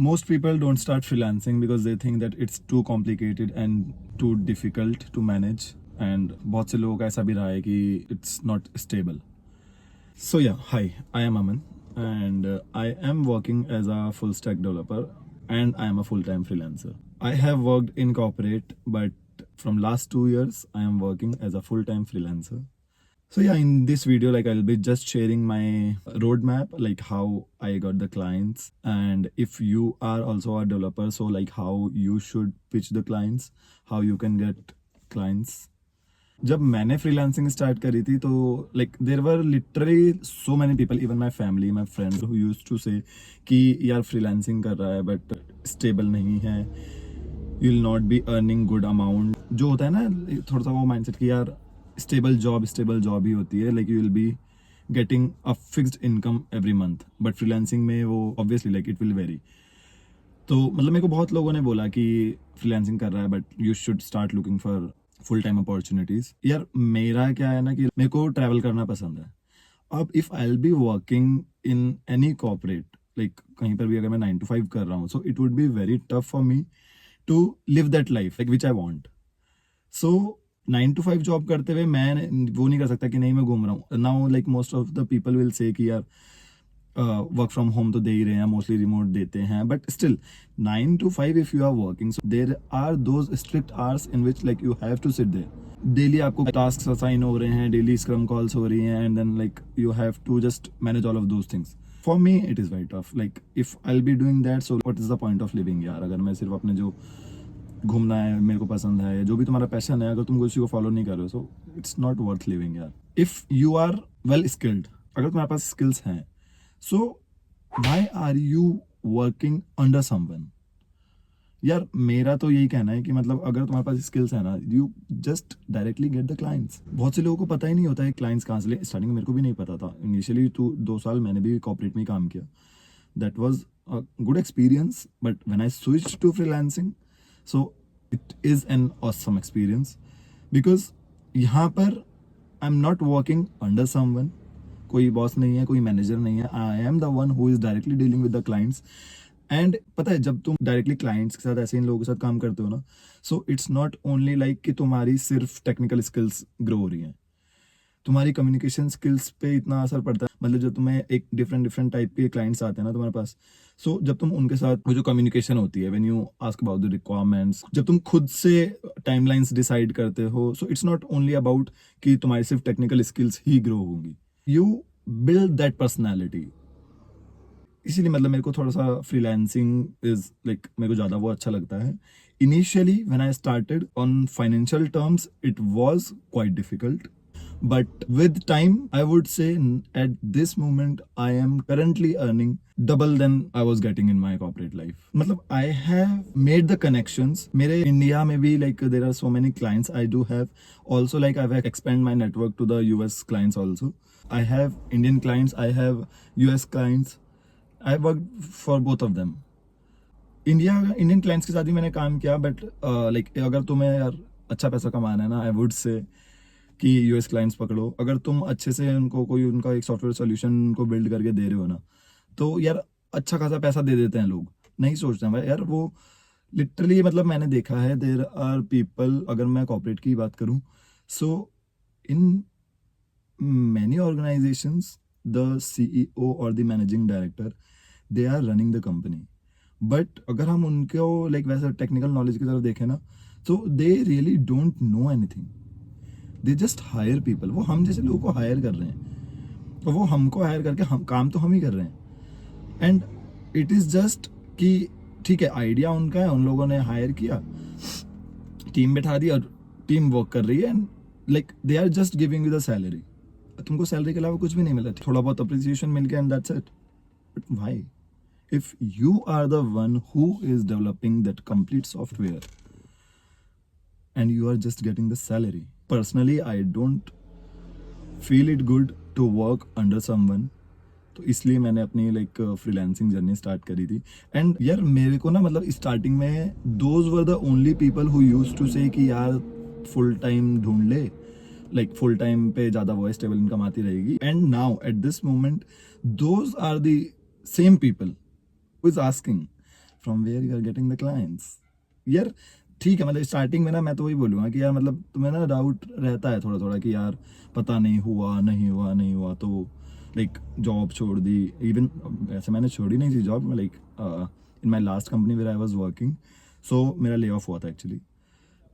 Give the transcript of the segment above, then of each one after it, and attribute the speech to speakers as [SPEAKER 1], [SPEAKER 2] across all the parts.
[SPEAKER 1] Most people don't start freelancing because they think that it's too complicated and too difficult to manage, and बहुत से लोगों का ऐसा भी रहा है कि it's not stable. So yeah, hi, I am Aman, and I am working as a full stack developer, and I am a full-time freelancer. I have worked in corporate, but from last 2 years I am working as a full-time freelancer. So yeah, in this video, like I'll be just sharing my roadmap, like how I got the clients, and if you are also a developer, so like how you should pitch the clients, how you can get clients. जब मैंने freelancing start करी थी तो like there were literally so many people, even my family, my friends who used to say कि यार freelancing कर रहा है बट स्टेबल नहीं है, you will not be earning good amount. जो होता है ना थोड़ा सा वो माइंडसेट कि यार स्टेबल जॉब ही होती है, like you will be getting a fixed income every month, but freelancing में वो obviously like it will very. तो मतलब मेरे को बहुत लोगों ने बोला कि फ्रीलांसिंग कर रहा है but you should start looking for full time opportunities. यार मेरा क्या है ना कि मेरे को ट्रैवल करना पसंद है. अब if I will be working in any corporate, like कहीं पर भी अगर मैं 9 to 5 कर रहा हूँ, so it would be very tough for me to live that life like which I want. So 9 to 5 job करते हुए मैं वो नहीं कर सकता कि नहीं मैं घूम रहा हूँ. Now like most of the people will say कि यार वर्क फ्रॉम होम तो दे ही रहे हैं, मोस्टली रिमोट देते हैं, but still 9 to 5 if you are working, so there are those strict hours in which like you have to sit there. Daily आपको task assign हो रहे हैं, डेली स्क्रम कॉल्स हो रही हैं, and then like you have to just manage all of those things. For me it is very tough. Like if I will be doing that, so what is the point of living यार. अगर मैं सिर्फ अपने जो घूमना है, मेरे को पसंद है, जो भी तुम्हारा पैशन है, अगर तुम उसी को फॉलो नहीं कर रहे हो, so it's not worth living यार. If you are well skilled, अगर तुम्हारे पास स्किल्स हैं, so why are you working under someone. यार मेरा तो यही कहना है कि मतलब अगर तुम्हारे पास स्किल्स है ना, you just directly get the clients. बहुत से लोगों को पता ही नहीं होता है क्लाइंट्स कहाँ से ले. स्टार्टिंग में मेरे को भी नहीं पता था. इनिशियली 2 साल मैंने भी कॉर्पोरेट में काम किया. That was a good experience, but when I switch to freelancing, so it is an awesome experience because यहाँ पर I'm not working under someone. कोई बॉस नहीं है, कोई मैनेजर नहीं है. I am the one who is directly dealing with the clients. And पता है जब तुम डायरेक्टली क्लाइंट्स के साथ, ऐसे इन लोगों के साथ काम करते हो ना, सो इट्स नॉट ओनली लाइक कि तुम्हारी सिर्फ टेक्निकल स्किल्स ग्रो हो रही हैं, तुम्हारी कम्युनिकेशन स्किल्स पे इतना असर पड़ता है. मतलब जब तुम्हें एक डिफरेंट टाइप के क्लाइंट्स आते हैं ना तुम्हारे पास, सो जब तुम उनके साथ वो जो कम्युनिकेशन होती है, when you ask about the requirements, जब तुम खुद से टाइमलाइंस डिसाइड करते हो, so it's not only about कि तुम्हारी सिर्फ टेक्निकल स्किल्स ही ग्रो होंगी, यू बिल्ड दैट पर्सनैलिटी. इसीलिए मतलब मेरे को थोड़ा सा फ्रीलांसिंग इज लाइक मेरे को ज़्यादा वो अच्छा लगता है. Initially when I started on financial terms it was quite difficult, but with time I would say at this moment I am currently earning double than I was getting in my corporate life. मतलब I have made the connections. मेरे India में भी like there are so many clients I do have. Also like I have expand my network to the US clients also. I have Indian clients, I have US clients. I worked for both of them. Indian clients के साथ भी मैंने काम किया, but like अगर तुम्हें यार अच्छा पैसा कमाना है ना, आई वुड से कि यूएस क्लाइंट्स पकड़ो. अगर तुम अच्छे से उनको कोई उनका एक सॉफ्टवेयर सोल्यूशन को बिल्ड करके दे रहे हो ना, तो यार अच्छा खासा पैसा दे देते हैं लोग. नहीं सोचते हैं भाई यार वो लिटरली. मतलब मैंने देखा है देयर आर पीपल, अगर मैं कॉर्पोरेट की बात करूं, so in many organisations the CEO और the managing director they are running the company. But अगर हम उनको लाइक वैसे टेक्निकल नॉलेज की तरफ देखें ना, तो they really don't know anything. They just hire people. वो हम जैसे लोगों को हायर कर रहे हैं, तो वो हमको हायर करके हम काम तो हम ही कर रहे हैं. एंड इट इज़ जस्ट कि ठीक है आइडिया उनका है, उन लोगों ने हायर किया, टीम बैठा दी और टीम वर्क कर रही है, and like they are just giving you the salary. तुमको सैलरी के अलावा कुछ भी नहीं मिला, थोड़ा बहुत अप्रिसिएशन मिल गया and that's it. But why? If you are the one who is developing that complete software and you are just getting the salary. Personally, I don't feel it good to work under someone. तो इसलिए मैंने अपनी like freelancing journey start करी थी. And यार मेरे को ना मतलब स्टार्टिंग में those were the only people who used to say कि यार फुल टाइम ढूंढ ले, लाइक फुल टाइम पे ज़्यादा वो स्टेबल इनकम आती रहेगी. And now at this moment those are the same people who is asking from where you are getting the clients. यार ठीक है, मतलब स्टार्टिंग में ना मैं तो वही बोलूँगा कि यार मतलब तुम्हें ना डाउट रहता है थोड़ा थोड़ा कि यार पता नहीं हुआ नहीं हुआ नहीं हुआ, तो लाइक जॉब छोड़ दी। इवन ऐसे मैंने छोड़ी नहीं थी job, like in my last company where I was working, so मेरा ले ऑफ हुआ था एक्चुअली।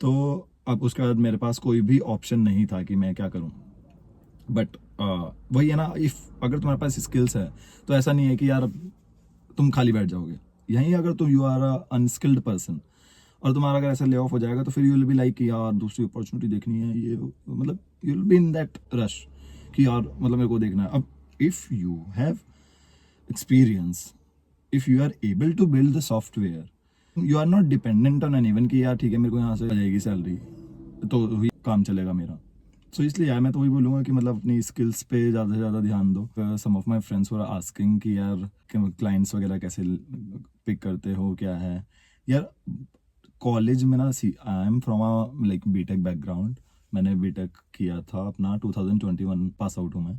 [SPEAKER 1] तो अब उसके बाद मेरे पास कोई भी ऑप्शन नहीं था कि मैं क्या करूँ। बट वही है ना, इफ़ अगर तुम्हारे पास स्किल्स है तो ऐसा नहीं है कि यार तुम खाली बैठ जाओगे। यहीं अगर तुम you are a unskilled person और तुम्हारा अगर ऐसा ले ऑफ हो जाएगा तो फिर यू विल बी लाइक कि यार दूसरी अपॉर्चुनिटी देखनी है, ये मतलब you will be in that rush कि यार मतलब मेरे को देखना है। अब if you have experience, if you are able to build the software, you are not dependent on anyone कि यार ठीक है मेरे को यहाँ से आ जाएगी सैलरी तो ही काम चलेगा मेरा। सो इसलिए यार मैं तो वही बोलूँगा कि मतलब अपनी स्किल्स पे ज़्यादा से ज़्यादा ध्यान दो। Some of my friends were asking कि यार क्लाइंट्स वगैरह कैसे पिक करते हो, क्या है यार। कॉलेज में ना, see I am from a like BTech background. मैंने बीटेक किया था अपना 2021 पास आउट हूँ मैं,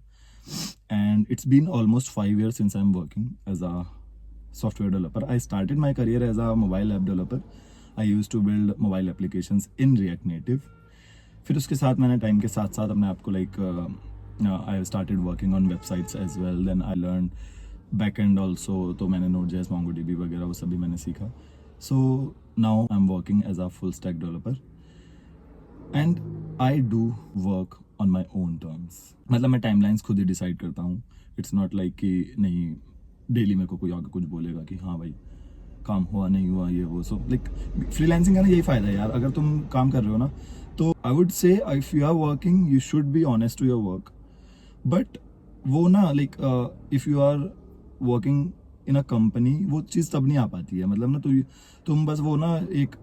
[SPEAKER 1] and it's been almost 5 years since I am working as a software developer. I started my career as a mobile app developer. I used to build mobile applications in React Native. फिर उसके साथ मैंने time के साथ साथ अपने आप को like I started working on websites as well, then I learn back end also. तो मैंने Node.js, MongoDB वगैरह वो सभी मैंने सीखा। So now I am working as a full stack developer and I do work on my own terms. मतलब मैं timelines खुद ही डिसाइड करता हूँ। इट्स नॉट लाइक कि नहीं डेली मेरे को कोई आगे कुछ बोलेगा कि हाँ भाई काम हुआ नहीं हुआ ये वो। सो लाइक फ्रीलांसिंग का ना यही फ़ायदा है यार, अगर तुम काम कर रहे हो ना तो I would say if you are working you should be honest to your work. But वो ना like if you are working in a company वो चीज़ तब नहीं आ पाती है। मतलब ना तो तुम बस वो ना एक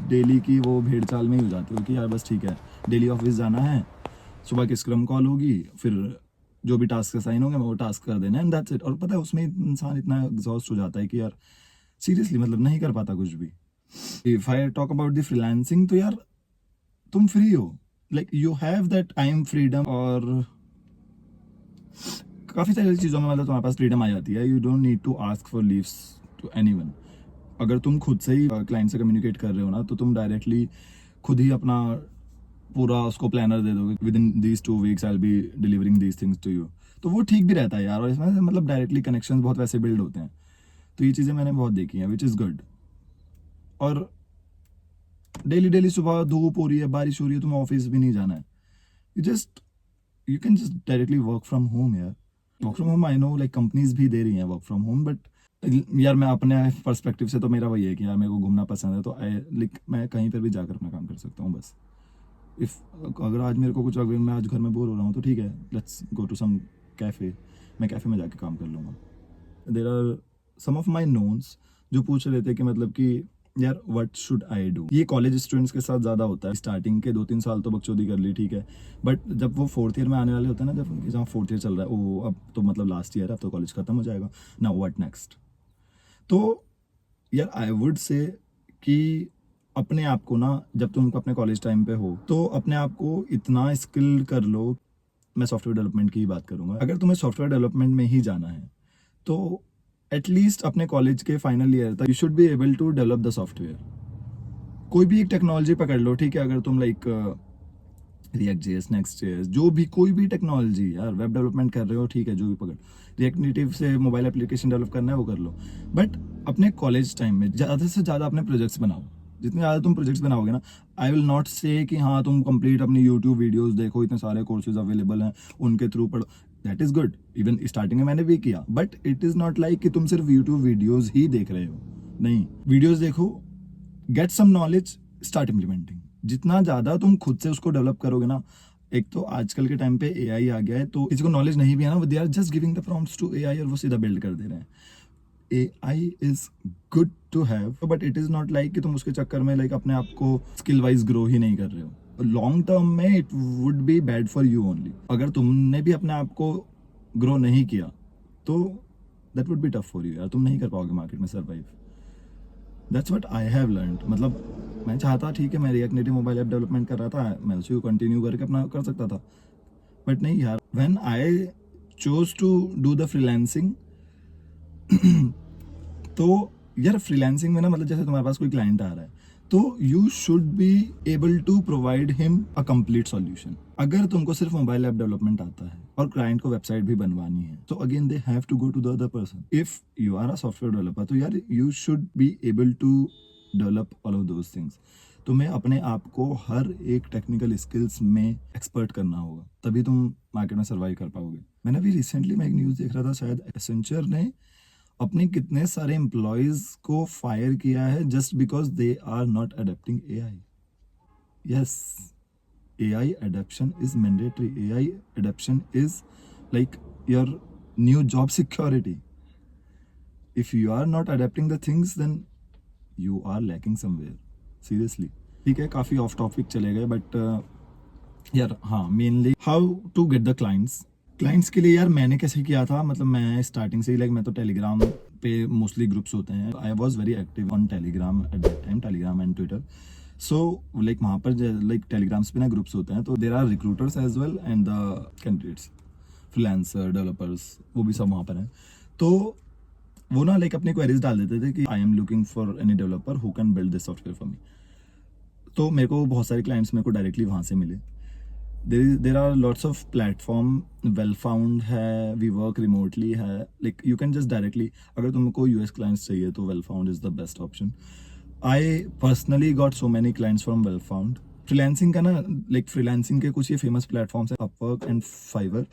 [SPEAKER 1] डेली की वो भेड़ चाल में ही हो जाते हो कि यार बस ठीक है डेली ऑफिस जाना है, सुबह की स्क्रम कॉल होगी, फिर जो भी टास्क असाइन होंगे वो टास्क कर देना एंड दैट्स इट। और पता है उसमें इंसान इतना एग्जॉस्ट हो जाता है कि यार सीरियसली मतलब नहीं कर पाता कुछ भी। If I talk about the freelancing तो यार तुम फ्री हो, like you have that time freedom, और काफ़ी सारी चीज़ों में मतलब तुम्हारे पास फ्रीडम आ जाती है। You don't need to ask for leaves to anyone. अगर तुम खुद से ही क्लाइंट से कम्युनिकेट कर रहे हो ना तो तुम डायरेक्टली खुद ही अपना पूरा उसको प्लानर दे दोगे, within these 2 weeks I will be delivering these things to you. तो वो ठीक भी रहता है यार, और इसमें मतलब डायरेक्टली कनेक्शंस बहुत वैसे बिल्ड होते हैं। तो ये चीज़ें मैंने बहुत देखी हैं विच इज़ गुड। और डेली डेली सुबह धूप हो रही है, बारिश हो रही है, तुम्हें ऑफिस भी नहीं जाना है, you can just directly work from home यार। Work from home I know like companies भी दे रही हैं वर्क फ्रॉम होम, बट यार मैं अपने पर्सपेक्टिव से तो मेरा वही है कि यार मेरे को घूमना पसंद है, तो आई लाइक मैं कहीं पर भी जाकर अपना काम कर सकता हूँ बस। इफ़ अगर आज मेरे को कुछ, अगर मैं आज घर में बोर हो रहा हूँ तो ठीक है let's go to some cafe, मैं कैफ़े में जाके काम कर लूँगा। देर आर सम ऑफ माई नोन्स जो पूछ रहे थे कि मतलब कि यार व्हाट शुड आई डू। ये कॉलेज स्टूडेंट्स के साथ ज़्यादा होता है। स्टार्टिंग के 2-3 साल तो बकचोदी कर ली ठीक है, बट जब वो 4th ईयर में आने वाले होते हैं ना, जब जहाँ 4th ईयर चल रहा है वो अब तो मतलब लास्ट ईयर है, अब तो कॉलेज खत्म हो जाएगा ना, व्हाट नेक्स्ट। तो यार आई वुड से कि अपने आप को ना जब तुम अपने कॉलेज टाइम पे हो तो अपने आप को इतना स्किल कर लो। मैं सॉफ्टवेयर डेवलपमेंट की ही बात करूंगा। अगर तुम्हें सॉफ्टवेयर डेवलपमेंट में ही जाना है तो एटलीस्ट अपने कॉलेज के फाइनल ईयर तक you should be able to develop the software. कोई भी एक टेक्नोलॉजी पकड़ लो ठीक है, अगर तुम like react JS, next JS, जो भी कोई भी टेक्नोलॉजी यार, वेब डेवलपमेंट कर रहे हो ठीक है, जो भी पकड़, रिएक्ट नेटिव से मोबाइल एप्लीकेशन डेवलप करना है वो कर लो। बट अपने कॉलेज टाइम में ज़्यादा से ज़्यादा अपने प्रोजेक्ट्स बनाओ। जितने ज़्यादा तुम प्रोजेक्ट्स बनाओगे ना, आई विल नॉट से कि हाँ तुम कंप्लीट अपनी यूट्यूब वीडियोस देखो, इतने सारे कोर्सेज अवेलेबल हैं उनके थ्रू पढ़ो, that is good. Even starting में मैंने भी किया, but it is not like कि तुम सिर्फ यूट्यूब वीडियोज़ ही देख रहे हो। नहीं, वीडियोज़ देखो, get some knowledge, start implementing. जितना ज़्यादा तुम खुद से उसको डेवलप करोगे ना, एक तो आजकल के टाइम पे एआई आ गया है, तो किसी को नॉलेज नहीं भी है ना, they are just giving the prompts to AI और वो सीधा बिल्ड कर दे रहे हैं। AI is good to have, but it is not like कि तुम उसके चक्कर में लाइक अपने आप को स्किल वाइज ग्रो ही नहीं कर रहे हो। लॉन्ग टर्म में it would be bad for you only. अगर तुमने भी अपने आप को ग्रो नहीं किया तो that would be tough for you यार, तुम नहीं कर पाओगे मार्केट में survive. That's what I have learned. मतलब मैं चाहता ठीक है, मैं react native mobile app development कर रहा था, मैं उसी को कंटिन्यू करके अपना कर सकता था, बट नहीं यार, when I chose to do the freelancing तो यार फ्रीलांसिंग में ना मतलब जैसे तुम्हारे पास कोई क्लाइंट आ रहा है तो you should be able to provide him a complete solution. अगर तुमको सिर्फ मोबाइल ऐप डेवलपमेंट आता है और क्लाइंट को वेबसाइट भी बनवानी है तो again they have to go to the other person. If you are a software developer तो यार you should be able to develop all of those things. तुम्हें अपने आप को हर एक टेक्निकल स्किल्स में एक्सपर्ट करना होगा, तभी तुम मार्केट में सर्वाइव कर पाओगे. मैंने अभी रिसेंटली मैं एक न्यूज़ देख रहा था, शायद एसेंचर ने अपने कितने सारे एम्प्लॉयज को फायर किया है just because they are not adapting AI. Yes, AI adaptation is mandatory. AI adaptation is like your new job security. If you are not adapting the things then you are lacking somewhere. Seriously. ठीक है, काफ़ी of topic चले गए but यार हाँ, mainly how to get the clients के लिए यार मैंने कैसे किया था. मतलब मैं स्टार्टिंग से ही मैं तो टेलीग्राम पे मोस्टली ग्रुप्स होते हैं. I was very active on Telegram at that time, Telegram and Twitter. So वहाँ पर टेलीग्राम्स पे ना ग्रुप्स होते हैं तो there are recruiters as well and the candidates, freelancer, developers, वो भी सब वहाँ पर हैं. तो वो ना अपने क्वेरीज डाल देते थे कि I am looking for any developer who can build this software for me. तो मेरे को बहुत सारे क्लाइंट्स मेरे को डायरेक्टली वहाँ से मिले. There are lots of platform, Wellfound है, वी वर्क रिमोटली है, यू कैन जस्ट डायरेक्टली, अगर तुमको यूएस क्लाइंट्स चाहिए तो Wellfound is the best option. I personally got so many clients from Wellfound. Freelancing का ना freelancing के कुछ ये फेमस प्लेटफॉर्म्स है, अपवर्क एंड फाइवर,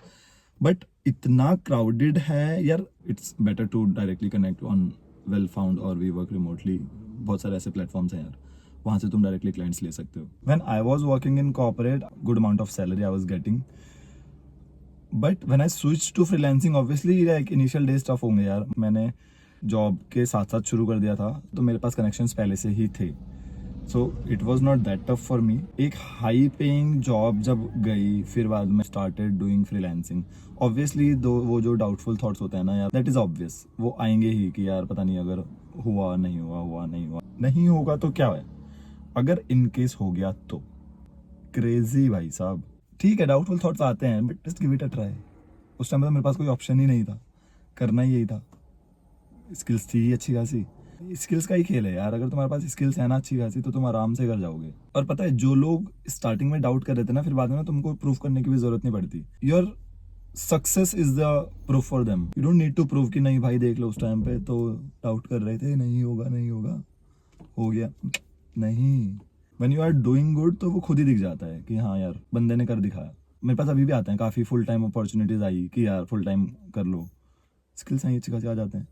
[SPEAKER 1] बट इतना क्राउडेड है यार, it's better to directly connect on Wellfound और वी वर्क रिमोटली. बहुत सारे ऐसे प्लेटफॉर्म्स हैं यार, वहाँ से तुम डायरेक्टली क्लाइंट्स ले सकते हो. When I was working in corporate, good amount of salary I was getting, but when I switch to freelancing obviously initial days tough होंगे यार. मैंने जॉब के साथ साथ शुरू कर दिया था तो मेरे पास कनेक्शंस पहले से ही थे, so it was not that tough for मी. एक हाई पेइंग जॉब जब गई, फिर बाद में स्टार्टेड डूइंग फ्रीलांसिंग. ऑब्वियसली वो जो डाउटफुल थॉट्स होते हैं ना यार, दैट इज ऑब्वियस, वो आएंगे ही कि यार पता नहीं अगर हुआ नहीं हुआ नहीं होगा तो क्या है, अगर इन केस हो गया तो क्रेजी भाई साहब. ठीक है, डाउटफुल थॉट्स आते हैं but just give it a try. उस टाइम तो मेरे पास कोई ऑप्शन ही नहीं था, करना ही यही था. स्किल्स थी अच्छी खासी, स्किल्स का ही खेल है यार. अगर तुम्हारे पास स्किल्स है ना अच्छी खासी तो तुम आराम से कर जाओगे. और पता है, जो लोग स्टार्टिंग में डाउट कर रहे थे ना, फिर बाद में ना तुमको प्रूफ करने की भी जरूरत नहीं पड़ती. Your success is the proof for them. You don't need to prove कि नहीं भाई देख लो उस टाइम पे तो डाउट कर रहे थे, नहीं होगा, हो गया. नहीं, when you are doing good तो वो खुद ही दिख जाता है कि हाँ यार बंदे ने कर दिखाया. मेरे पास अभी भी आते हैं काफ़ी फुल टाइम अपॉर्चुनिटीज़ आई कि यार फुल टाइम कर लो, स्किल्स हैं अच्छी खासी आ जाते हैं.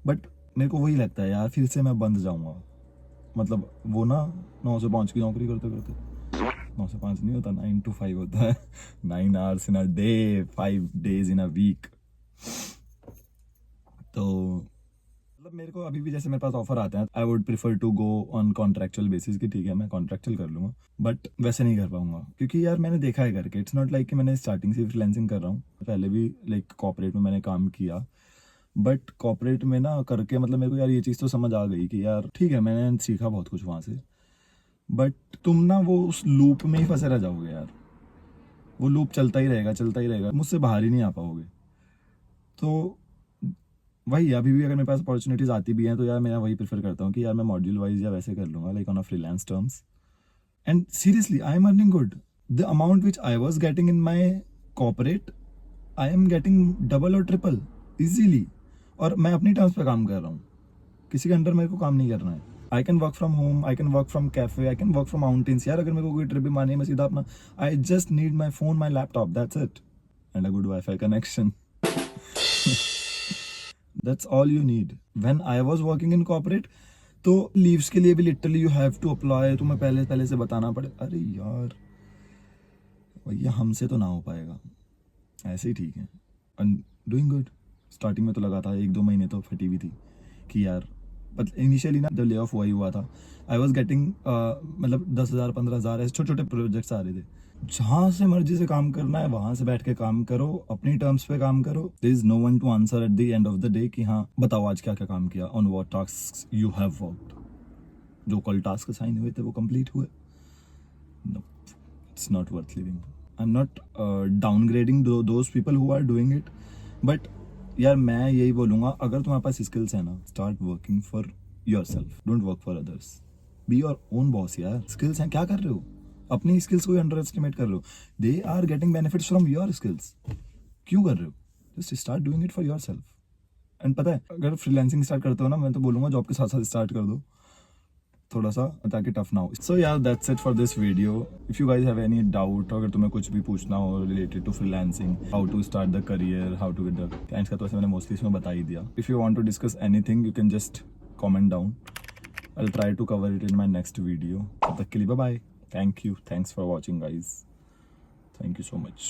[SPEAKER 1] बट मेरे को वही लगता है यार, फिर से मैं बंद जाऊंगा. मतलब वो ना 9 से 5 की नौकरी करते 9 से 5 नहीं होता, 9 to 5 होता है. 9 hours in a day, 5 days in a week. तो मतलब मेरे को अभी भी जैसे मेरे पास ऑफर आते हैं, I would prefer to go on contractual basis कि ठीक है मैं कॉन्ट्रेक्चुअल कर लूँगा, बट वैसे नहीं कर पाऊंगा क्योंकि यार मैंने देखा है करके. इट्स नॉट लाइक कि मैंने स्टार्टिंग से फ्रीलांसिंग कर रहा हूँ, पहले भी कॉर्पोरेट में मैंने काम किया, बट कॉर्पोरेट में ना करके मतलब मेरे को यार ये चीज़ तो समझ आ गई कि यार ठीक है मैंने सीखा बहुत कुछ वहाँ से, बट तुम ना वो उस लूप में ही फंसे रह जाओगे यार. वो लूप चलता ही रहेगा, मुझसे बाहर ही नहीं आ पाओगे. तो वही अभी भी अगर मेरे पास अपॉर्चुनिटीज़ आती भी हैं तो यार मैं वही प्रेफर करता हूँ कि यार मैं मॉड्यूल वाइज या वैसे कर लूँगा, on a freelance terms. And seriously I am earning good. The amount which I was getting in my corporate, I am getting double और ट्रिपल इजीली. और मैं अपनी टर्म्स पे काम कर रहा हूँ, किसी के अंडर मेरे को काम नहीं करना है. I can work from home, I can work from cafe, I can work from mountains. यार अगर मेरे को कोई ट्रिप भी मारनी है मैं सीधा अपना, I just need my phone, my laptop, that's it, and a good wifi connection. That's all you need. When I was working in corporate तो लीव्स के लिए भी literally you have to apply, तुम्हें पहले से बताना पड़े. अरे यार भैया हमसे तो ना हो पाएगा, ऐसे ही ठीक है. And doing good. स्टार्टिंग में तो लगा था 1-2 महीने तो फटी हुई थी कि यार, बट इनिशियली ना जब ले ऑफ हुआ था, आई वॉज गेटिंग मतलब 10,000 15,000 ऐसे छोटे छोटे प्रोजेक्ट्स आ रहे थे. जहाँ से मर्जी से काम करना है वहां से बैठ के काम करो, अपनी टर्म्स पे काम करो. There is no one to answer at the end of the day कि हाँ बताओ आज क्या क्या काम किया, on what task you have worked. जो कल टास्क असाइन हुए थे वो कंप्लीट हुए. No, it's not worth living. I am not downgrading those people who are doing it, but यार मैं यही बोलूँगा, अगर तुम्हारे पास स्किल्स है ना, start working for yourself, don't work for others. Be your own boss यार. Skills हैं, क्या कर रहे हो? अपनी skills को अंडर एस्टिमेट कर रहे हो. They are getting benefits from your skills. क्यों कर रहे हो? Just start doing it for yourself. And पता है, अगर फ्रीलांसिंग स्टार्ट करते हो ना, मैं तो बोलूँगा जॉब के साथ साथ स्टार्ट कर दो थोड़ा सा, ताकि टफ ना हो. सो यार that's it for this video. If you guys have any doubt, अगर तुम्हें कुछ भी पूछना हो related to freelancing, how to start the career, how to get the clients का, तो ऐसे मैंने मोस्टली इसमें बता ही दिया. If you want to discuss anything you can just comment down. I will try to cover it in my next video. तब तक के लिए bye bye. Thank you. Thanks for watching guys. Thank you so much.